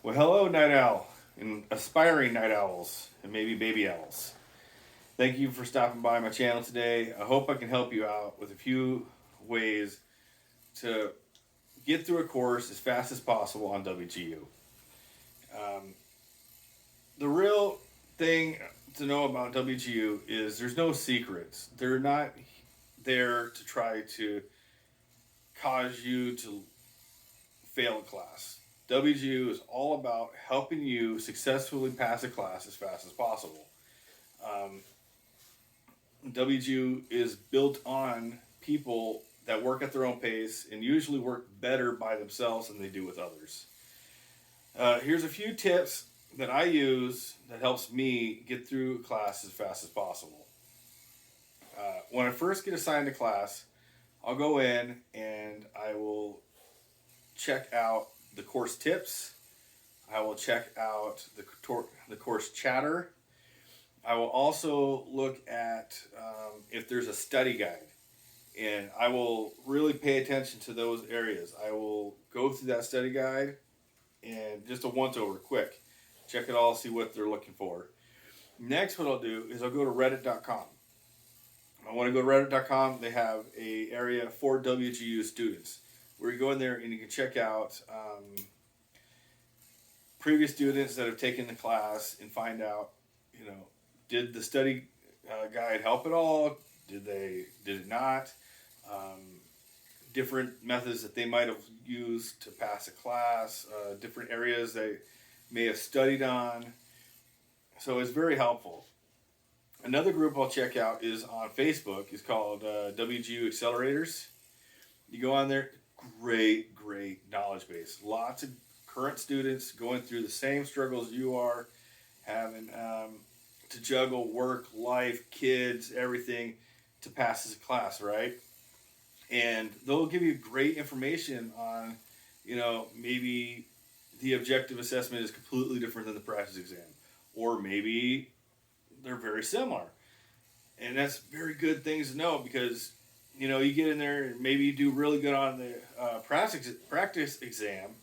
Well, hello, night owl, and aspiring night owls, and maybe baby owls. Thank you for stopping by my channel today. I hope I can help you out with a few ways to get through a course as fast as possible on WGU. Um, the real thing to know about WGU is there's no secrets. They're not there to try to cause you to fail a class. WGU is all about helping you successfully pass a class as fast as possible. Um, WGU is built on people that work at their own pace and usually work better by themselves than they do with others. Here's a few tips that I use that helps me get through class as fast as possible. When I first get assigned a class, I'll go in and I will check out the course tips. I will check out the course chatter. I will also look at if there's a study guide, and I will really pay attention to those areas. I will go through that study guide and just a once over quick, check it all, see what they're looking for. Next, what I'll do is I'll go to reddit.com. I want to go to reddit.com. They have a area for WGU students where you go in there and you can check out previous students that have taken the class and find out, did the study guide help at all? Did it not? Different methods that they might have used to pass a class, different areas they may have studied on. So it's very helpful. Another group I'll check out is on Facebook. It's called WGU Accelerators. You go on there, great knowledge base. Lots of current students going through the same struggles you are, having to juggle work, life, kids, everything to pass this class, right? And they'll give you great information on, maybe the objective assessment is completely different than the practice exam, or maybe they're very similar. And that's very good things to know because, you get in there and maybe you do really good on the practice exam,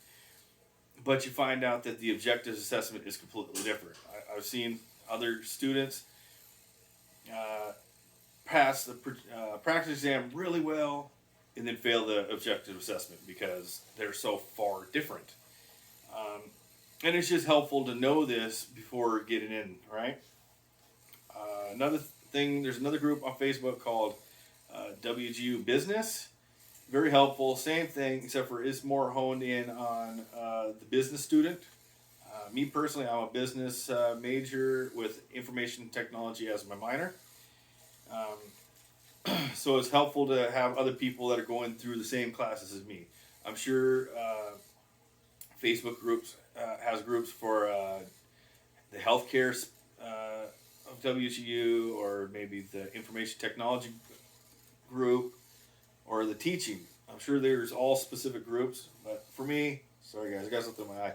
but you find out that the objective assessment is completely different. I've seen other students pass the practice exam really well and then fail the objective assessment because they're so far different. And it's just helpful to know this before getting in, right? Another thing, there's another group on Facebook called WGU Business. Very helpful. Same thing, except for it's more honed in on the business student. Me personally, I'm a business major with information technology as my minor. So it's helpful to have other people that are going through the same classes as me. I'm sure Facebook groups has groups for the healthcare of WGU, or maybe the information technology group, or the teaching. I'm sure there's all specific groups, but for me, sorry guys, I got something in my eye.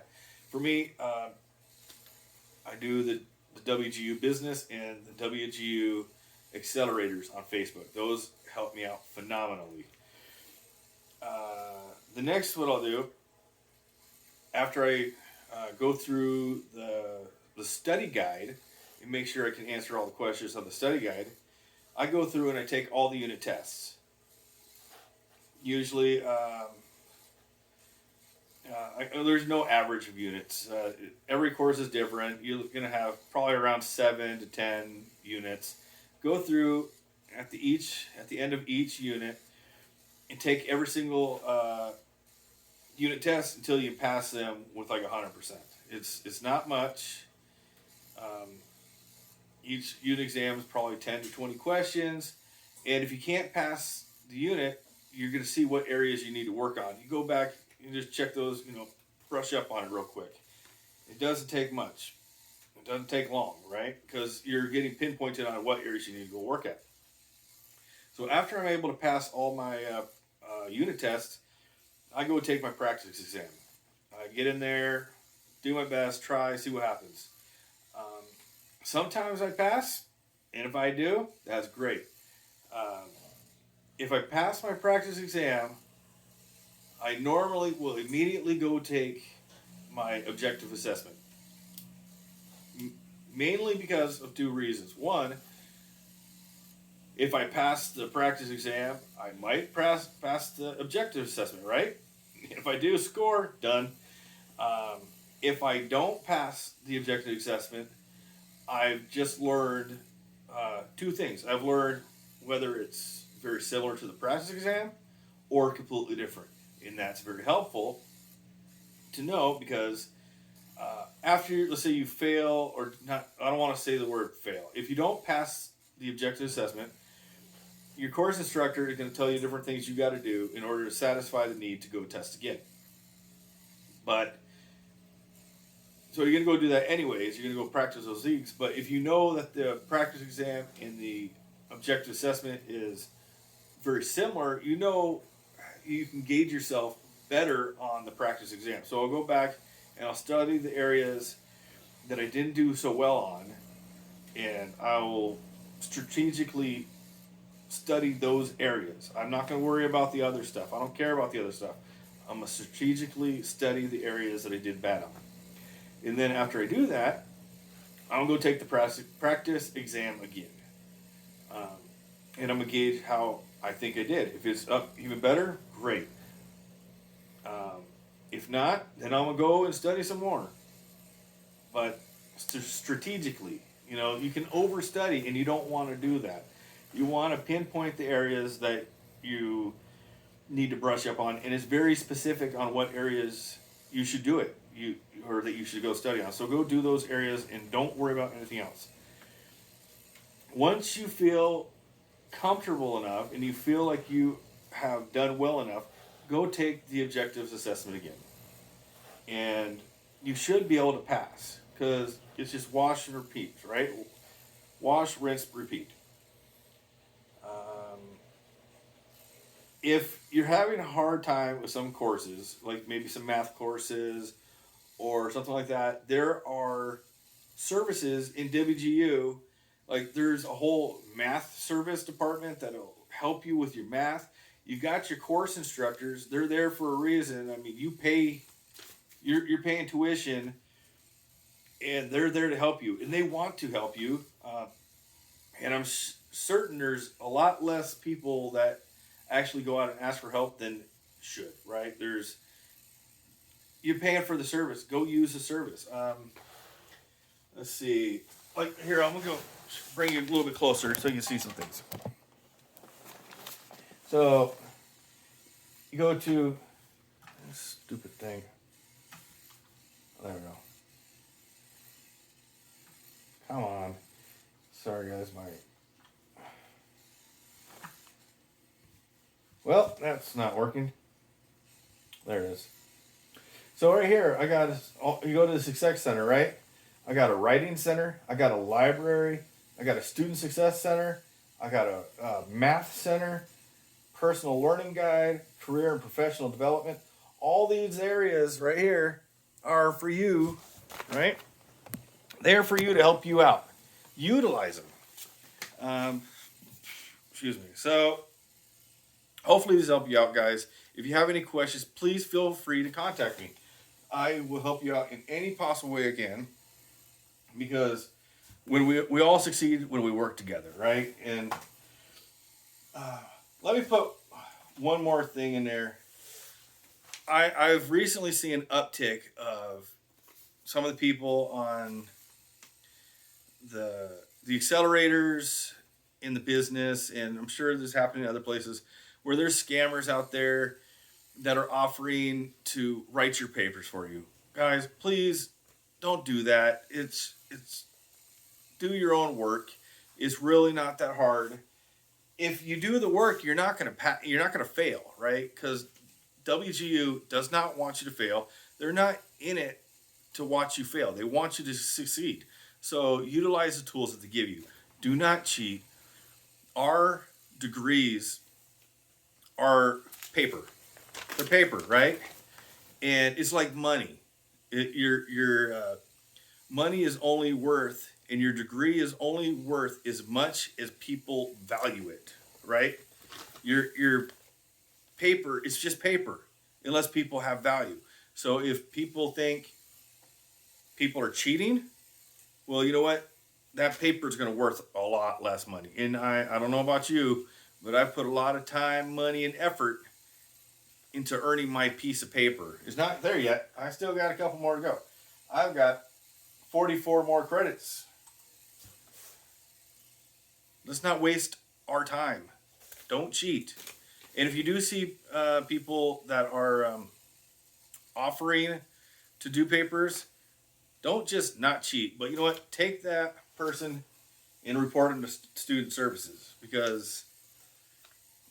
For me, I do the WGU Business and the WGU Accelerators on Facebook. Those help me out phenomenally. The next, what I'll do, after I go through the study guide and make sure I can answer all the questions on the study guide, I go through and I take all the unit tests. Usually, there's no average of units. Every course is different. You're going to have probably around 7 to 10 units. Go through at the end of each unit and take every single unit test until you pass them with like 100%. It's not much. Each unit exam is probably 10 to 20 questions, and if you can't pass the unit, you're going to see what areas you need to work on. You go back and just check those, brush up on it real quick. It doesn't take much. It doesn't take long, right? Because you're getting pinpointed on what areas you need to go work at. So after I'm able to pass all my unit tests, I go take my practice exam. I get in there, do my best, try, see what happens. Sometimes I pass, and if I do, that's great. If I pass my practice exam, I normally will immediately go take my objective assessment. Mainly because of two reasons. One, if I pass the practice exam, I might pass the objective assessment, right? If I do, score, done. If I don't pass the objective assessment, I've just learned two things. I've learned whether it's very similar to the practice exam or completely different. And that's very helpful to know because after, let's say you fail, or not, I don't want to say the word fail. If you don't pass the objective assessment, your course instructor is going to tell you different things you got to do in order to satisfy the need to go test again. But so you're going to go do that anyways. You're going to go practice those leagues. But if you know that the practice exam and the objective assessment is very similar, you know you can gauge yourself better on the practice exam. So I'll go back and I'll study the areas that I didn't do so well on, and I will strategically study those areas. I'm not going to worry about the other stuff. I don't care about the other stuff. I'm going to strategically study the areas that I did bad on. And then after I do that, I'm going to go take the practice exam again. And I'm going to gauge how I think I did. If it's up even better, great. If not, then I'm going to go and study some more. But strategically, you can overstudy and you don't want to do that. You want to pinpoint the areas that you need to brush up on, and it's very specific on what areas you should do it, or that you should go study on. So go do those areas and don't worry about anything else. Once you feel comfortable enough and you feel like you have done well enough, go take the objectives assessment again. And you should be able to pass because it's just wash and repeat, right? Wash, rinse, repeat. If you're having a hard time with some courses, like maybe some math courses or something like that, there are services in WGU. Like there's a whole math service department that'll help you with your math. You got your course instructors; they're there for a reason. I mean, you're paying tuition, and they're there to help you, and they want to help you. And I'm certain there's a lot less people that actually go out and ask for help than should. Right? You're paying for the service. Go use the service. Let's see. Like here, I'm gonna go bring you a little bit closer so you can see some things. So you go to this stupid thing. There we go. Come on. Sorry guys, well, that's not working. There it is. So right here, you go to the Success Center, right? I got a writing center. I got a library. I got a student success center. I got a math center, personal learning guide, career and professional development. All these areas right here are for you, right? They're for you to help you out. Utilize them. Excuse me. So hopefully these help you out, guys. If you have any questions, please feel free to contact me. I will help you out in any possible way I can, because when we all succeed when we work together, right? And let me put one more thing in there. I've recently seen an uptick of some of the people on the accelerators in the business, and I'm sure this is happening in other places, where there's scammers out there that are offering to write your papers for you. Guys, please don't do that. It's do your own work. It's really not that hard. If you do the work, you're not going to fail, right? Because WGU does not want you to fail. They're not in it to watch you fail. They want you to succeed. So utilize the tools that they give you. Do not cheat. Our degrees are paper. They're paper, right? And it's like money. Your money is only worth, and your degree is only worth as much as people value it, right? Your paper, it's just paper, unless people have value. So if people think people are cheating, well, you know what? That paper is going to worth a lot less money. And I don't know about you, but I've put a lot of time, money, and effort into earning my piece of paper. It's not there yet. I still got a couple more to go. I've got 44 more credits. Let's not waste our time. Don't cheat. And if you do see people that are offering to do papers, don't just not cheat. But you know what? Take that person and report them to student services. Because,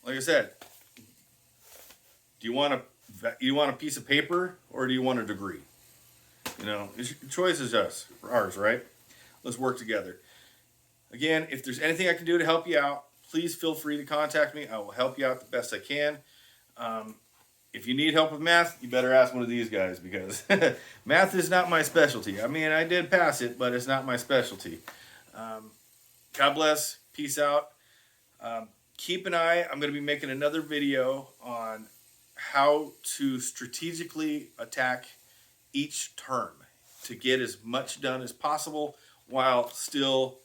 like I said, do you want a piece of paper or do you want a degree? You know, your choice is ours, right? Let's work together. Again, if there's anything I can do to help you out, please feel free to contact me. I will help you out the best I can. If you need help with math, you better ask one of these guys, because math is not my specialty. I mean, I did pass it, but it's not my specialty. God bless. Peace out. Keep an eye. I'm going to be making another video on how to strategically attack each term to get as much done as possible while still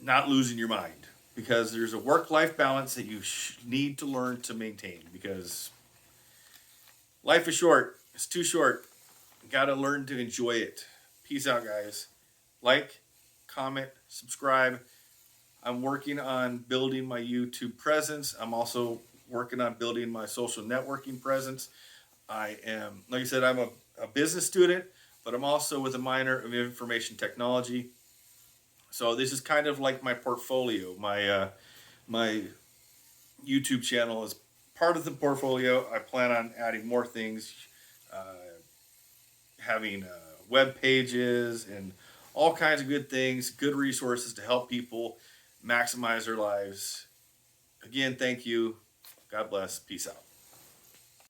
not losing your mind, because there's a work-life balance that you need to learn to maintain, because life is short. It's too short. You got to learn to enjoy it. Peace out, guys. Like, comment, subscribe. I'm working on building my YouTube presence. I'm also working on building my social networking presence. I am, like I said, I'm a business student, but I'm also with a minor of information technology. So this is kind of like my portfolio. My YouTube channel is part of the portfolio. I plan on adding more things, having web pages and all kinds of good things, good resources to help people maximize their lives. Again, thank you. God bless. Peace out.